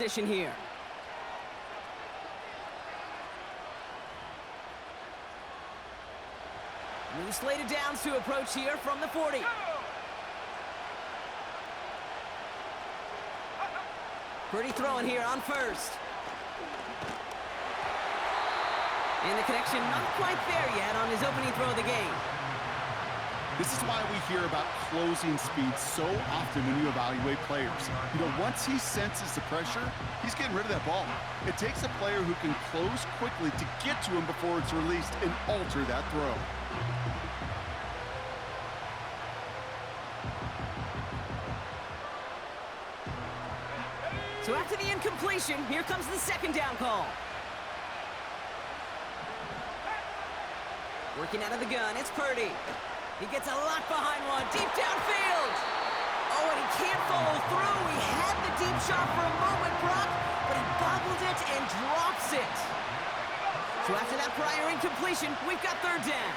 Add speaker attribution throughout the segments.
Speaker 1: position here. New slated downs to approach here from the 40. Pretty throwing here on first. And the connection not quite there yet on his opening throw of the game.
Speaker 2: This is why we hear about closing speed so often when you evaluate players. You know, once he senses the pressure, he's getting rid of that ball. It takes a player who can close quickly to get to him before it's released and alter that throw.
Speaker 1: So after the incompletion, here comes the second down call. Working out of the gun, it's Purdy. He gets a lot behind one, deep downfield. Oh, and he can't follow through. He had the deep shot for a moment, Brock, but he bobbled it and drops it. So after that prior incompletion, we've got third down.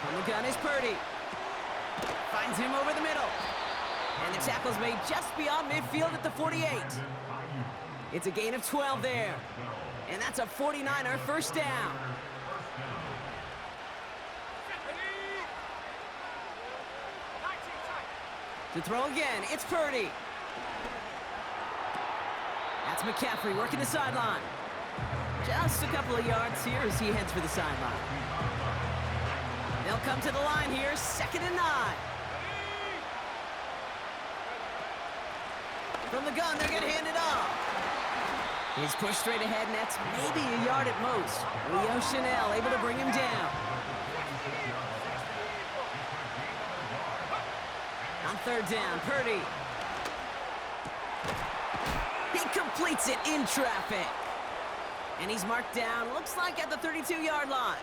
Speaker 1: On the gun is Purdy. Finds him over the middle. And the tackle's made just beyond midfield at the 48. It's a gain of 12 there. And that's a 49er first down. To throw again, it's Purdy. That's McCaffrey working the sideline. Just a couple of yards here as he heads for the sideline. They'll come to the line here, 2nd and 9. From the gun, they're going to hand it off. He's pushed straight ahead, and that's maybe a yard at most. Leo Chanel able to bring him down. On third down, Purdy. He completes it in traffic. And he's marked down, looks like at the 32-yard line.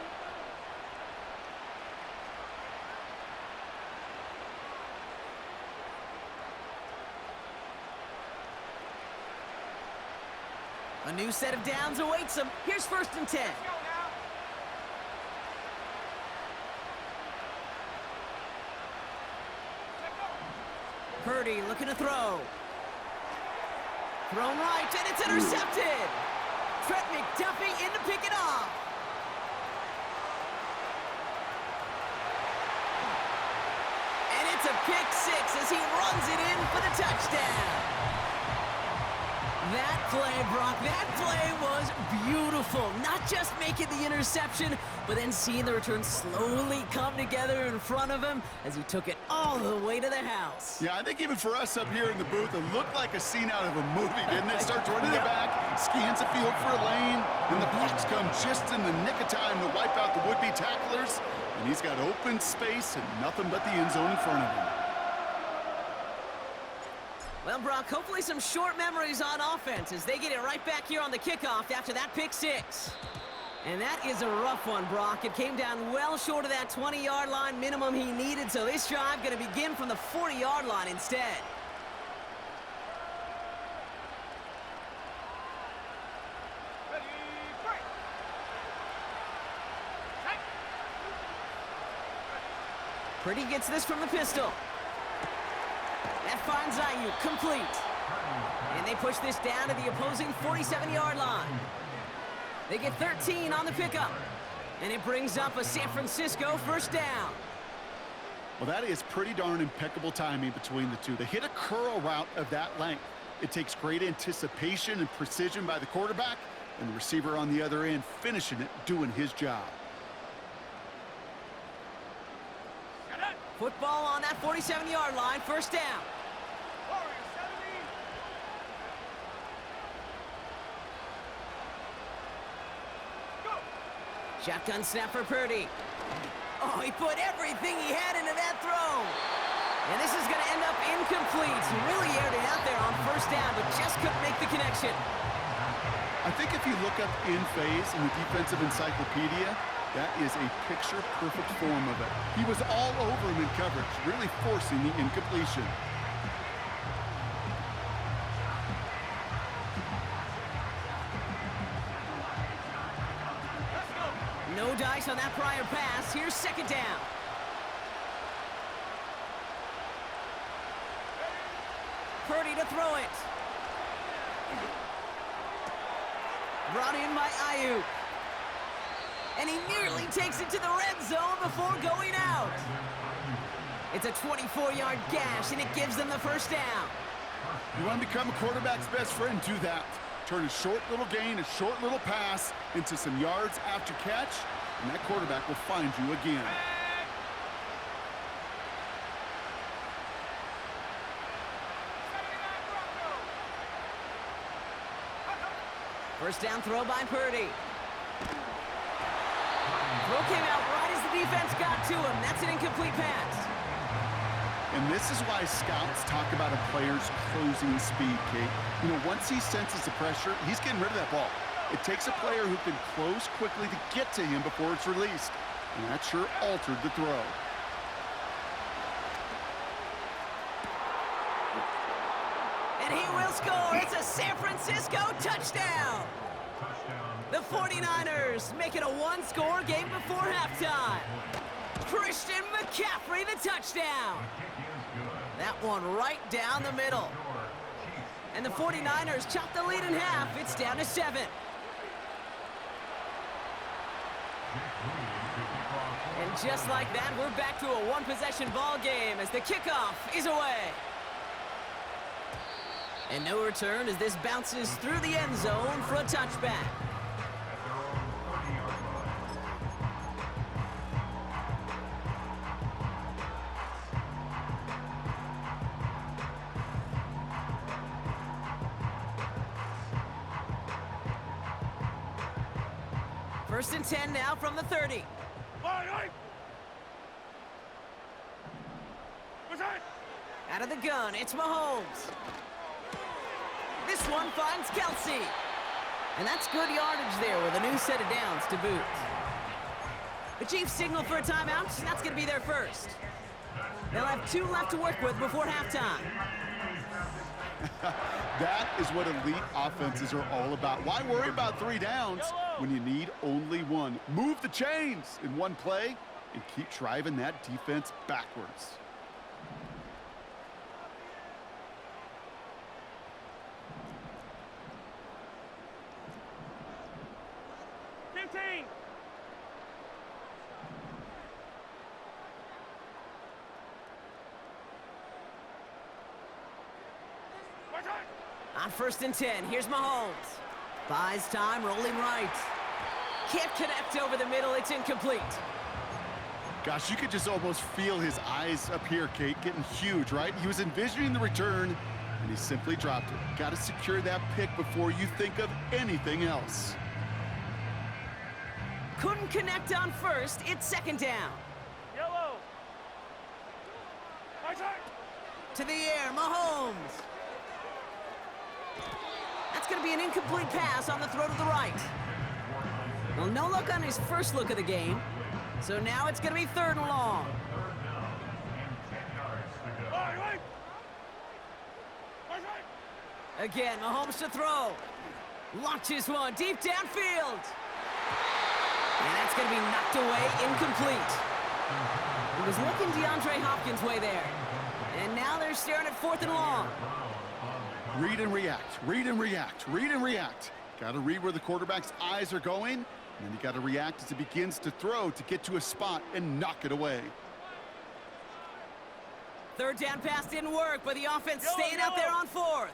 Speaker 1: A new set of downs awaits him. Here's 1st and 10. Purdy looking to throw. Thrown right, and it's intercepted. Trent McDuffie in to pick it off. And it's a pick 6 as he runs it in for the touchdown. That play, Brock, that play was beautiful. Not just making the interception, but then seeing the return slowly come together in front of him as he took it all the way to the house.
Speaker 2: Yeah, I think even for us up here in the booth, it looked like a scene out of a movie, didn't it? Starts running it back, scans the field for a lane, and the blocks come just in the nick of time to wipe out the would-be tacklers, and he's got open space and nothing but the end zone in front of him.
Speaker 1: Well, Brock, hopefully some short memories on offense as they get it right back here on the kickoff after that pick 6. And that is a rough one, Brock. It came down well short of that 20-yard line minimum he needed, so this drive going to begin from the 40-yard line instead. Purdy gets this from the pistol. That finds Ayuk, complete. And they push this down to the opposing 47-yard line. They get 13 on the pickup. And it brings up a San Francisco first down.
Speaker 2: Well, that is pretty darn impeccable timing between the two. They hit a curl route of that length. It takes great anticipation and precision by the quarterback, and the receiver on the other end finishing it, doing his job.
Speaker 1: Football on that 47-yard line, first down. Shotgun snap for Purdy. Oh, he put everything he had into that throw. And this is going to end up incomplete. He really aired it out there on first down, but just couldn't make the connection.
Speaker 2: I think if you look up in phase in the defensive encyclopedia, that is a picture-perfect form of it. He was all over him in coverage, really forcing the incompletion.
Speaker 1: No dice on that prior pass. Here's second down. Purdy to throw it. Brought in by Ayuk. And he nearly takes it to the red zone before going out. It's a 24-yard gash, and it gives them the first down.
Speaker 2: You want to become a quarterback's best friend, do that. Turn a short little gain, a short little pass into some yards after catch, and that quarterback will find you again.
Speaker 1: First down throw by Purdy. Throw came out right as the defense got to him. That's an incomplete pass.
Speaker 2: And this is why scouts talk about a player's closing speed, Kate. You know, once he senses the pressure, he's getting rid of that ball. It takes a player who can close quickly to get to him before it's released. And that sure altered the throw.
Speaker 1: And he will score. It's a San Francisco touchdown. The 49ers make it a one-score game before halftime. Christian McCaffrey, the touchdown. That one right down the middle. And the 49ers chop the lead in half. It's down to 7. And just like that, we're back to a one-possession ball game as the kickoff is away. And no return as this bounces through the end zone for a touchback. First and 10 now from the 30. Out of the gun, it's Mahomes. This one finds Kelsey. And that's good yardage there with a new set of downs to boot. The Chiefs signal for a timeout. That's going to be their first. They'll have 2 left to work with before halftime.
Speaker 2: That is what elite offenses are all about. Why worry about 3 downs when you need only 1? Move the chains in one play and keep driving that defense backwards.
Speaker 1: On first and 10, here's Mahomes. Buys time, rolling right. Can't connect over the middle, it's incomplete.
Speaker 2: Gosh, you could just almost feel his eyes up here, Kate, getting huge, right? He was envisioning the return, and he simply dropped it. Got to secure that pick before you think of anything else.
Speaker 1: Couldn't connect on first, it's second down.
Speaker 3: Yellow. Right side.
Speaker 1: To the air, Mahomes. That's going to be an incomplete pass on the throw to the right. Well, no luck on his first look of the game. So now it's going to be 3rd and long. Again, Mahomes to throw. Launches one deep downfield. And that's going to be knocked away, incomplete. It was looking DeAndre Hopkins' way there. And now they're staring at 4th and long.
Speaker 2: Read and react, read and react, read and react. Got to read where the quarterback's eyes are going, and then you got to react as he begins to throw to get to a spot and knock it away.
Speaker 1: 3rd down pass didn't work, but the offense staying out there on 4th.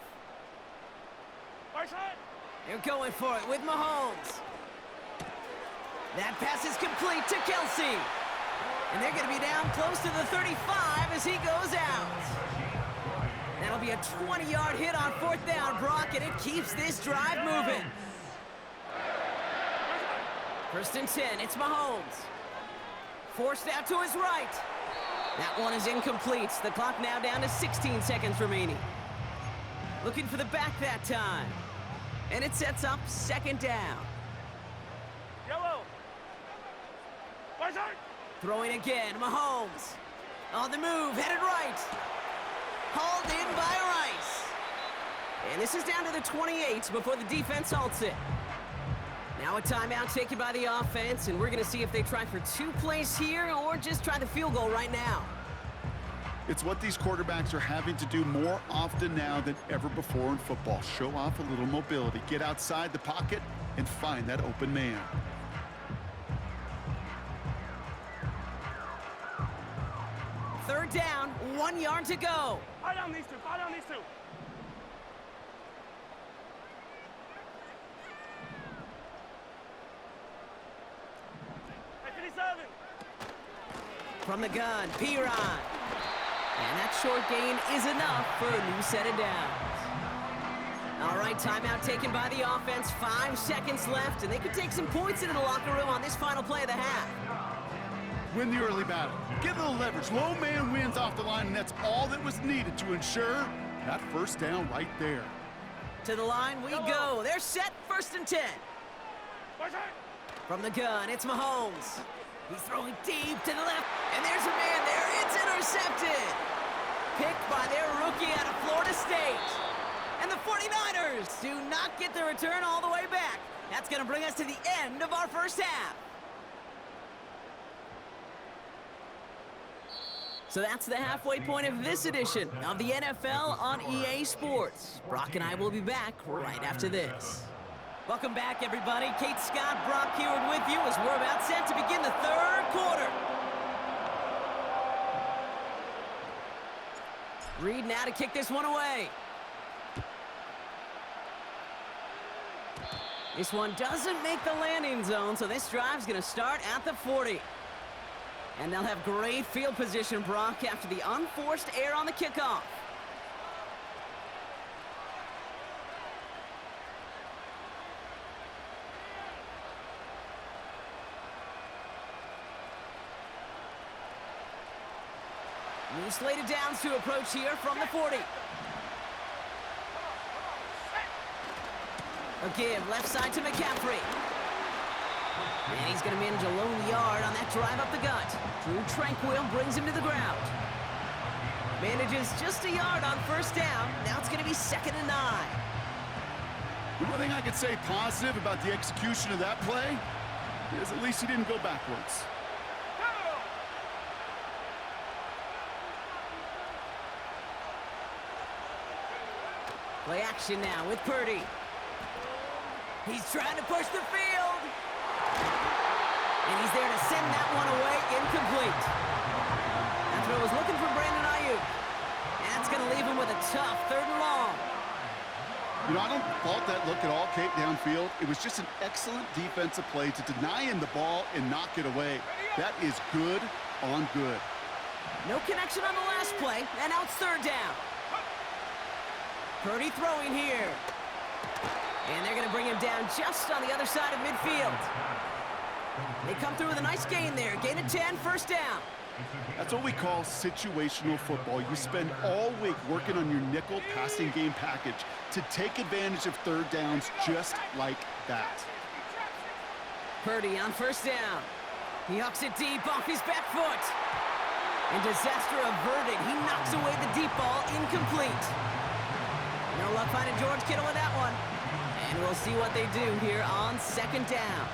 Speaker 1: They're going for it with Mahomes. That pass is complete to Kelsey. And they're going to be down close to the 35 as he goes out. That'll be a 20-yard hit on 4th down, Brock, and it keeps this drive moving. First and 10, it's Mahomes. Forced out to his right. That one is incomplete. The clock now down to 16 seconds remaining. Looking for the back that time. And it sets up 2nd down.
Speaker 3: Yellow. Right side.
Speaker 1: Throwing again, Mahomes. On the move, headed right. Hauled in by Rice. And this is down to the 28 before the defense halts it. Now a timeout taken by the offense, and we're going to see if they try for 2 plays here or just try the field goal right now.
Speaker 2: It's what these quarterbacks are having to do more often now than ever before in football. Show off a little mobility, get outside the pocket, and find that open man.
Speaker 1: Third down, 1 yard to go.
Speaker 3: Fire down these two. Fire down these two. Hey, 57.
Speaker 1: From the gun, Piron. And that short gain is enough for a new set of downs. All right, timeout taken by the offense. 5 seconds left, and they could take some points into the locker room on this final play of the half.
Speaker 2: Win the early battle. Get a little leverage. Low man wins off the line, and that's all that was needed to ensure that first down right there.
Speaker 1: To the line we go. They're set, 1st and 10. From the gun, it's Mahomes. He's throwing deep to the left, and there's a man there. It's intercepted. Picked by their rookie out of Florida State. And the 49ers do not get the return all the way back. That's going to bring us to the end of our first half. So that's the halfway point of this edition of the NFL on EA Sports. Brock and I will be back right after this. Welcome back, everybody. Kate Scott, Brock Heward with you as we're about set to begin the 3rd quarter. Reed now to kick this one away. This one doesn't make the landing zone, so this drive's going to start at the 40. And they'll have great field position, Brock, after the unforced error on the kickoff. New slated downs to approach here from the 40. A give left side to McCaffrey. And he's going to manage a lone yard on that drive up the gut. Drew Tranquil brings him to the ground. Manages just a yard on 1st down. Now it's going to be 2nd and 9.
Speaker 2: The one thing I could say positive about the execution of that play is at least he didn't go backwards.
Speaker 1: Play action now with Purdy. He's trying to push the field. And he's there to send that one away, incomplete. That throw was looking for Brandon Ayuk. And that's going to leave him with a tough 3rd and long.
Speaker 2: You know, I don't fault that look at all, Kate, downfield. It was just an excellent defensive play to deny him the ball and knock it away. That is good on good.
Speaker 1: No connection on the last play, and now it's 3rd down. Purdy throwing here. And they're going to bring him down just on the other side of midfield. They come through with a nice gain there. Gain of 10, 1st down.
Speaker 2: That's what we call situational football. You spend all week working on your nickel passing game package to take advantage of 3rd downs just like that.
Speaker 1: Purdy on 1st down. He hucks it deep off his back foot. And disaster averted. He knocks away the deep ball, incomplete. No luck finding George Kittle with that one. And we'll see what they do here on 2nd down.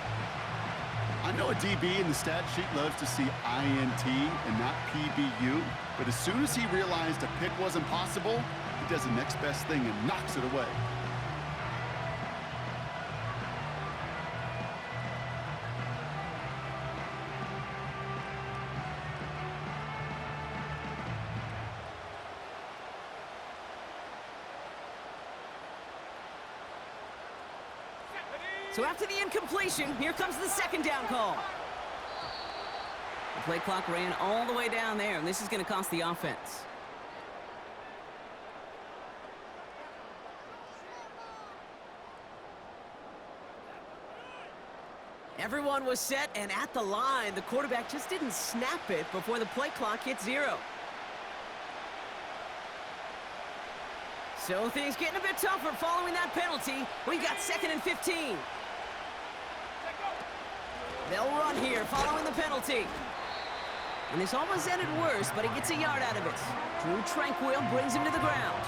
Speaker 2: I know a DB in the stat sheet loves to see INT and not PBU, but as soon as he realized a pick wasn't possible, he does the next best thing and knocks it away.
Speaker 1: So after the incompletion, here comes the 2nd down call. The play clock ran all the way down there, and this is going to cost the offense. Everyone was set and at the line. The quarterback just didn't snap it before the play clock hit 0. So things getting a bit tougher following that penalty. We've got 2nd and 15. They'll run here following the penalty. And this almost ended worse, but he gets a yard out of it. Drew Tranquil brings him to the ground.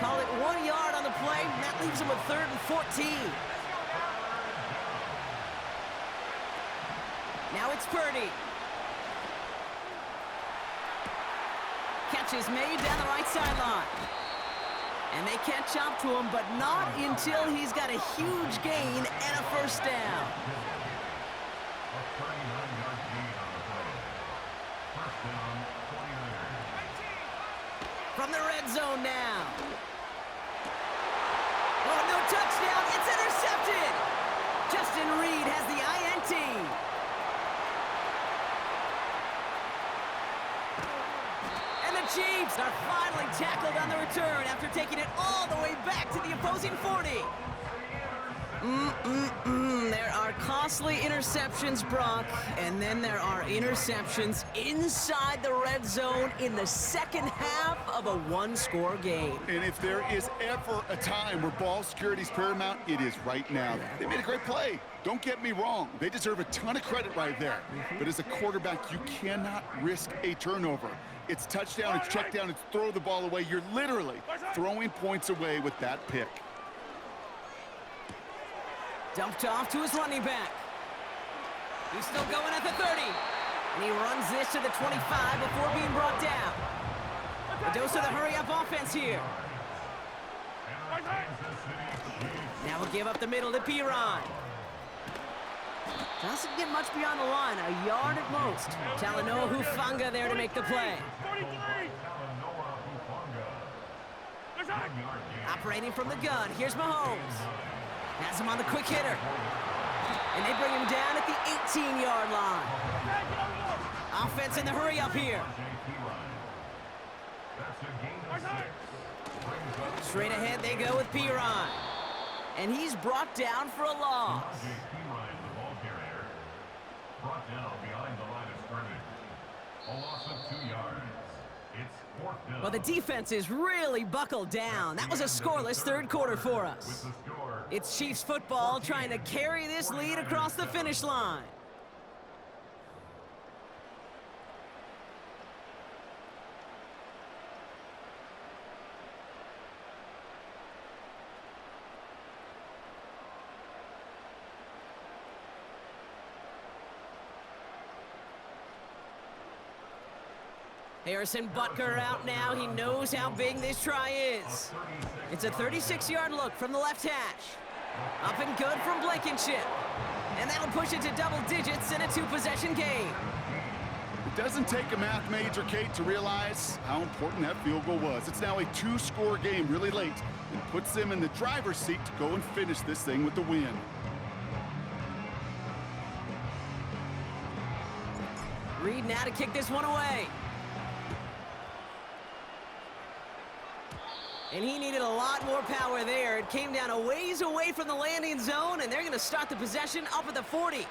Speaker 1: Call it 1 yard on the play, and that leaves him with 3rd and 14. Now it's Purdy. catch is made down the right sideline. And they catch up to him, but not until he's got a huge gain and a first down. From the red zone now. Oh, no touchdown. It's intercepted. Justin Reed has the INT. And the Chiefs are finally tackled on the return after taking it all the way back to the opposing 40. There are costly interceptions, Brock, and then there are interceptions inside the red zone in the second half of a one-score game.
Speaker 2: And if there is ever a time where ball security is paramount, it is right now. They made a great play. Don't get me wrong. They deserve a ton of credit right there. But as a quarterback, you cannot risk a turnover. It's touchdown, it's check down, it's throw the ball away. You're literally throwing points away with that pick.
Speaker 1: Dumped off to his running back. He's still going at the 30. And he runs this to the 25 before being brought down. A dose of the hurry-up offense here. Now we'll give up the middle to Piron. Doesn't get much beyond the line, a yard at most. Talanoa Hufanga there to make the play. Operating from the gun, here's Mahomes. Has him on the quick hitter. And they bring him down at the 18-yard line. Offense in the hurry-up here. Straight ahead they go with Piron. And he's brought down for a loss.
Speaker 4: Brought down behind the line of scrimmage. A loss of 2 yards. It's fourth down.
Speaker 1: Well, the defense is really buckled down. That was a scoreless third quarter for us. It's Chiefs football trying to carry this lead across the finish line. Harrison Butker out now. He knows how big this try is. It's a 36-yard look from the left hash. Up and good from Blankenship. And that'll push it to double digits in a two-possession game.
Speaker 2: It doesn't take a math major, Kate, to realize how important that field goal was. It's now a two-score game really late and puts them in the driver's seat to go and finish this thing with the win.
Speaker 1: Reed now to kick this one away. And he needed a lot more power there. It came down a ways away from the landing zone, and they're going to start the possession up at the 40.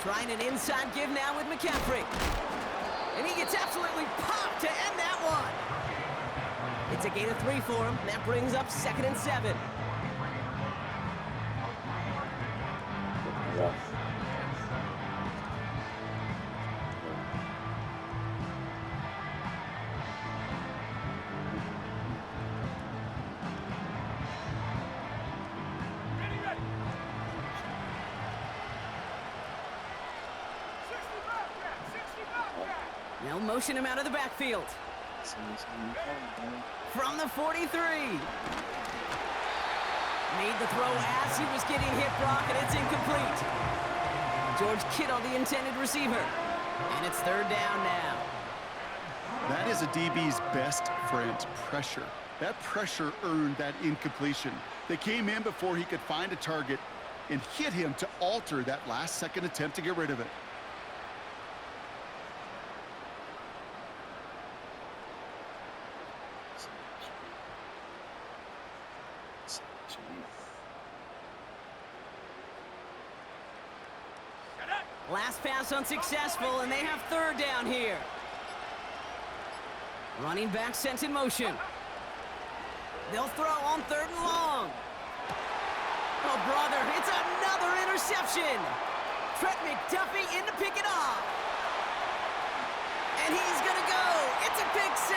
Speaker 1: Trying an inside give now with McCaffrey. And he gets absolutely popped to end that one. It's a gain of 3 for him. That brings up 2nd and 7. They'll motion him out of the backfield. From the 43. Made the throw as he was getting hit, Brock, and it's incomplete. George Kittle, the intended receiver. And it's 3rd down now.
Speaker 2: That is a DB's best friend, pressure. That pressure earned that incompletion. They came in before he could find a target and hit him to alter that last-second attempt to get rid of it.
Speaker 1: Last pass unsuccessful, and they have 3rd down here. Running back sent in motion. They'll throw on 3rd and long. Oh, brother, it's another interception. Trent McDuffie in to pick it off. And he's going to go. It's a pick 6.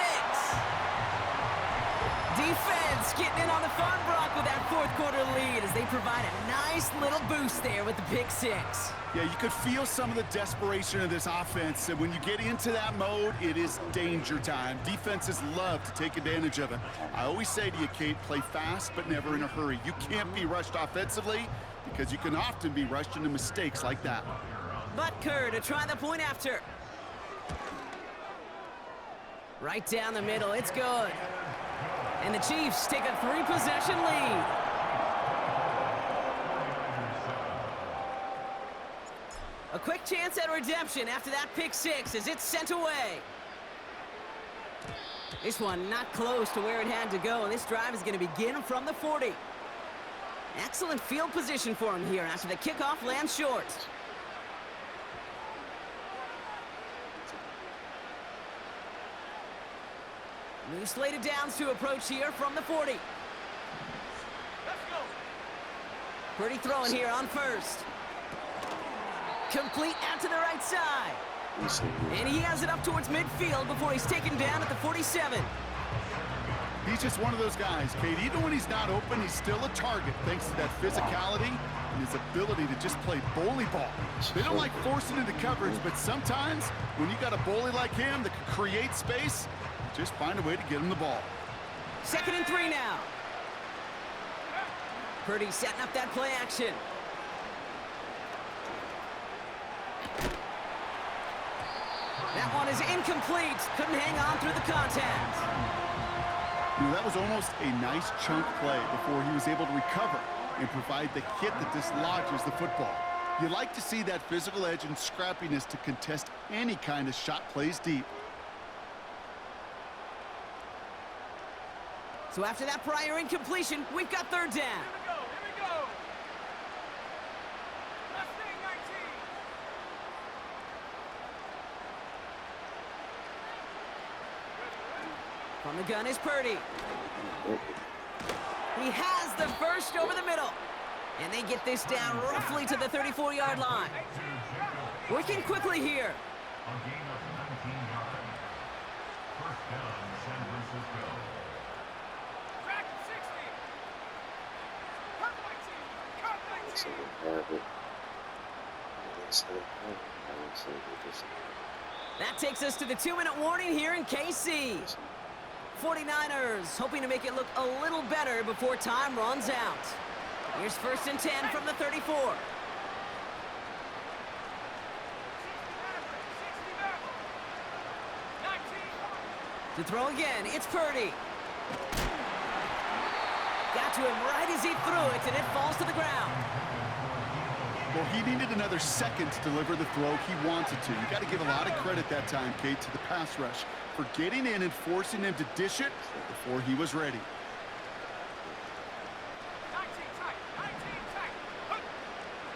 Speaker 1: Defense getting in on the fun, Brock, with that fourth quarter lead as they provide a nice little boost there with the pick six.
Speaker 2: Yeah, you could feel some of the desperation of this offense. And when you get into that mode, it is danger time. Defenses love to take advantage of it. I always say to you, Kate, play fast, but never in a hurry. You can't be rushed offensively because you can often be rushed into mistakes like that.
Speaker 1: Butker to try the point after. Right down the middle, it's good. And the Chiefs take a 3-possession lead. A quick chance at redemption after that pick six as it's sent away. This one not close to where it had to go, and this drive is going to begin from the 40. Excellent field position for him here after the kickoff lands short. New slated downs to approach here from the 40.
Speaker 3: Let's go.
Speaker 1: Purdy throwing here on first. Complete out to the right side. And he has it up towards midfield before he's taken down at the 47.
Speaker 2: He's just one of those guys, Kate. Even when he's not open, he's still a target thanks to that physicality and his ability to just play bully ball. They don't like forcing into coverage, but sometimes when you got a bully like him that can create space, just find a way to get him the ball.
Speaker 1: 2nd and 3 now. Purdy setting up that play action. That one is incomplete. Couldn't hang on through the contact.
Speaker 2: That was almost a nice chunk play before he was able to recover and provide the hit that dislodges the football. You like to see that physical edge and scrappiness to contest any kind of shot plays deep.
Speaker 1: So after that prior incompletion, we've got 3rd down.
Speaker 3: Here we go. Mustang 19.
Speaker 1: From the gun is Purdy. He has the first over the middle. And they get this down roughly to the 34-yard line. Working quickly here.
Speaker 4: A gain of 19 yards. First down, San Francisco.
Speaker 3: Track 60. Cut 19.
Speaker 1: That takes us to the 2-minute warning here in KC. 49ers hoping to make it look a little better before time runs out. Here's 1st and 10 from the 34. To throw again, it's Purdy. Got to him right as he threw it, and it falls to the ground.
Speaker 2: Well, he needed another second to deliver the throw he wanted to. You got to give a lot of credit that time, Kate, to the pass rush for getting in and forcing him to dish it before he was ready.
Speaker 3: 19 tight.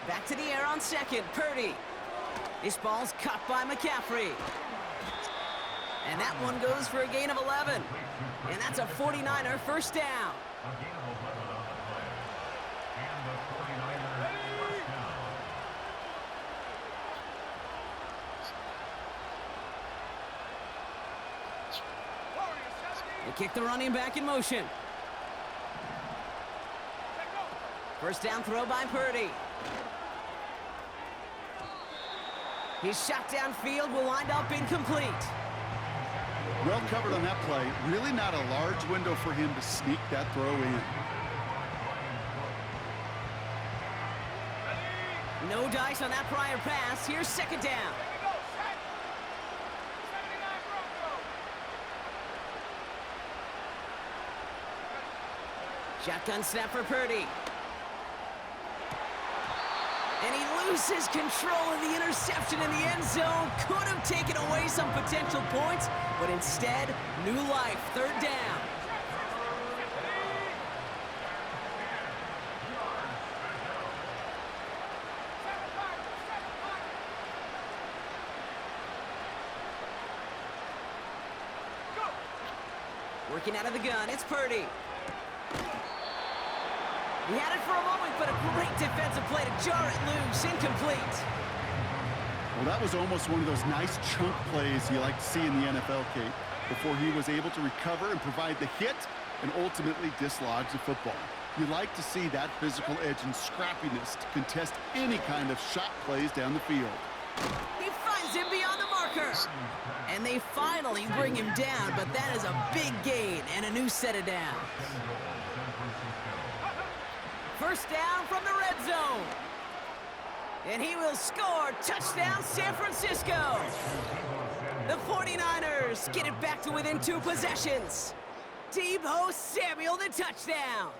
Speaker 1: Back to the air on 2nd, Purdy. This ball's cut by McCaffrey. And that one goes for a gain of 11. And that's a 49er first down.
Speaker 4: A gain of 11 on the play. And the 49ers first down.
Speaker 1: They kick the running back in motion. First down throw by Purdy. His shot downfield will wind up incomplete.
Speaker 2: Well covered on that play. Really not a large window for him to sneak that throw in.
Speaker 1: No dice on that prior pass. Here's 2nd down. Shotgun snap for Purdy. And he loses control of the interception in the end zone. Could have taken away some potential points, but instead, new life, 3rd down. Working out of the gun, it's Purdy. He had it for a moment, but a great defensive play to jar it loose. Incomplete.
Speaker 2: Well, that was almost one of those nice chunk plays you like to see in the NFL, Kate. Before he was able to recover and provide the hit, and ultimately dislodge the football. You like to see that physical edge and scrappiness to contest any kind of shot plays down the field.
Speaker 1: He finds him beyond the marker. And they finally bring him down, but that is a big gain and a new set of downs. First down from the red zone. And he will score. Touchdown, San Francisco. The 49ers get it back to within 2 possessions. Deebo Samuel, the touchdown.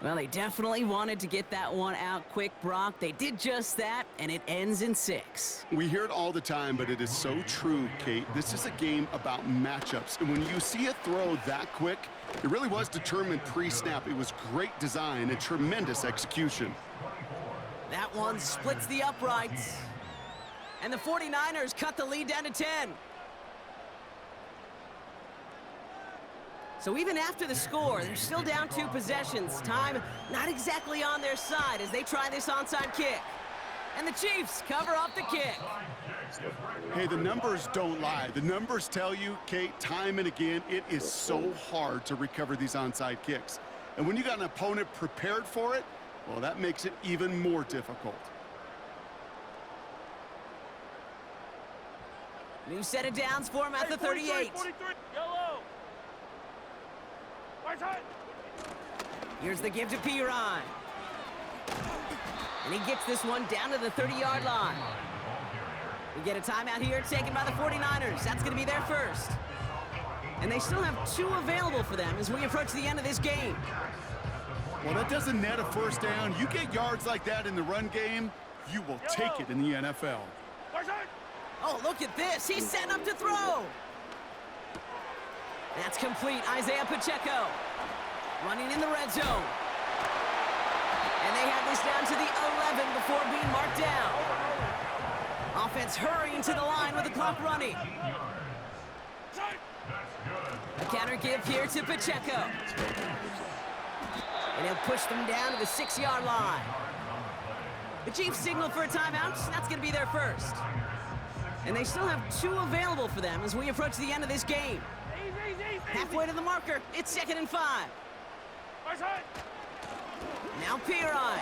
Speaker 1: Well, they definitely wanted to get that one out quick, Brock. They did just that, and it ends in 6.
Speaker 2: We hear it all the time, but it is so true, Kate. This is a game about matchups. And when you see a throw that quick, it really was determined pre-snap. It was great design and tremendous execution.
Speaker 1: That one splits the uprights. And the 49ers cut the lead down to 10. So even after the score, they're still down 2 possessions. Time not exactly on their side as they try this onside kick. And the Chiefs cover up the kick.
Speaker 2: Hey, the numbers don't lie. The numbers tell you, Kate, time and again, it is so hard to recover these onside kicks. And when you got an opponent prepared for it, well, that makes it even more difficult.
Speaker 1: New set of downs for him at the 38.
Speaker 3: 43, yellow. Right side.
Speaker 1: Here's the give to Piron. And he gets this one down to the 30-yard line. We get a timeout here taken by the 49ers. That's going to be their first. And they still have 2 available for them as we approach the end of this game.
Speaker 2: Well, that doesn't net a first down. You get yards like that in the run game, you will take it in the NFL.
Speaker 3: Right side.
Speaker 1: Oh, look at this. He's setting up to throw. That's complete. Isaiah Pacheco running in the red zone. And they have this down to the 11 before being marked down. Offense hurrying to the line with the clock running. A counter give here to Pacheco. And he'll push them down to the 6-yard line. The Chiefs signal for a timeout. That's going to be their first. And they still have 2 available for them as we approach the end of this game. Halfway to the marker. It's 2nd and 5. Now Piron.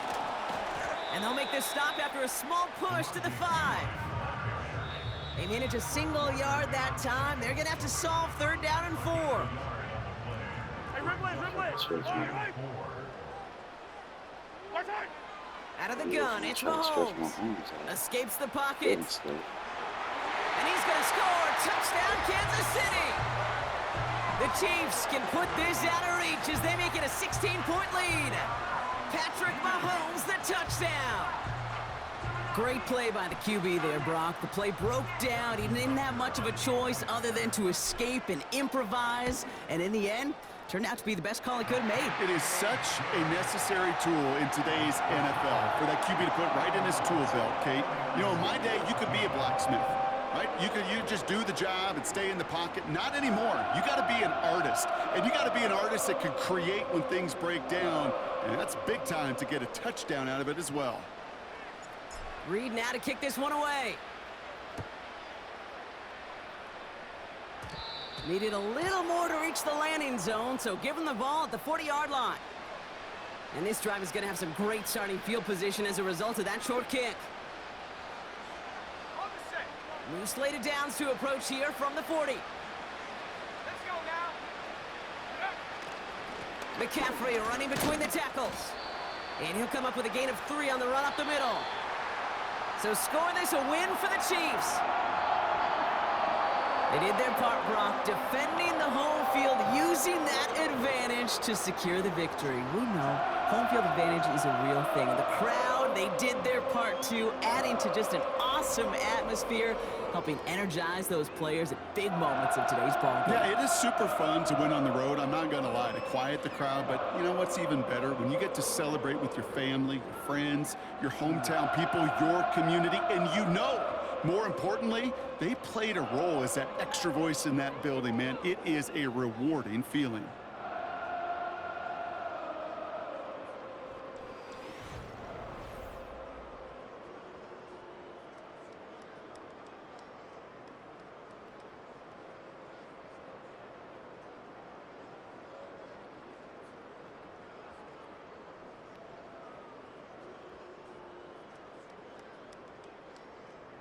Speaker 1: And they'll make this stop after a small push to the 5. They manage a single yard that time. They're going to have to solve 3rd down and 4.
Speaker 3: Hey, Ridley.
Speaker 1: Out of the gun, it's Mahomes. Escapes the pocket. And he's going to score. Touchdown, Kansas City. The Chiefs can put this out of reach as they make it a 16-point lead. Patrick Mahomes, the touchdown. Great play by the QB there, Brock. The play broke down. He didn't have much of a choice other than to escape and improvise. And in the end, turned out to be the best call he could have made.
Speaker 2: It is such a necessary tool in today's NFL for that QB to put right in his tool belt, Kate. You know, in my day, you could be a blacksmith, right? You just do the job and stay in the pocket. Not anymore. You got to be an artist, and you got to be an artist that can create when things break down, and that's big time to get a touchdown out of it as well.
Speaker 1: Reed now to kick this one away. Needed a little more to reach the landing zone, so give him the ball at the 40-yard line. And this drive is going to have some great starting field position as a result of that short kick. New slated downs to approach here from the 40.
Speaker 3: Let's go now.
Speaker 1: McCaffrey running between the tackles. And he'll come up with a gain of 3 on the run up the middle. So score this a win for the Chiefs. They did their part, Brock, defending the home field, using that advantage to secure the victory. We know home field advantage is a real thing. And the crowd, they did their part too, adding to just an awesome atmosphere, helping energize those players at big moments of today's ball game.
Speaker 2: Yeah, it is super fun to win on the road. I'm not going to lie, to quiet the crowd. But you know what's even better? When you get to celebrate with your family, your friends, your hometown people, your community, and you know, more importantly, they played a role as that extra voice in that building, man. It is a rewarding feeling.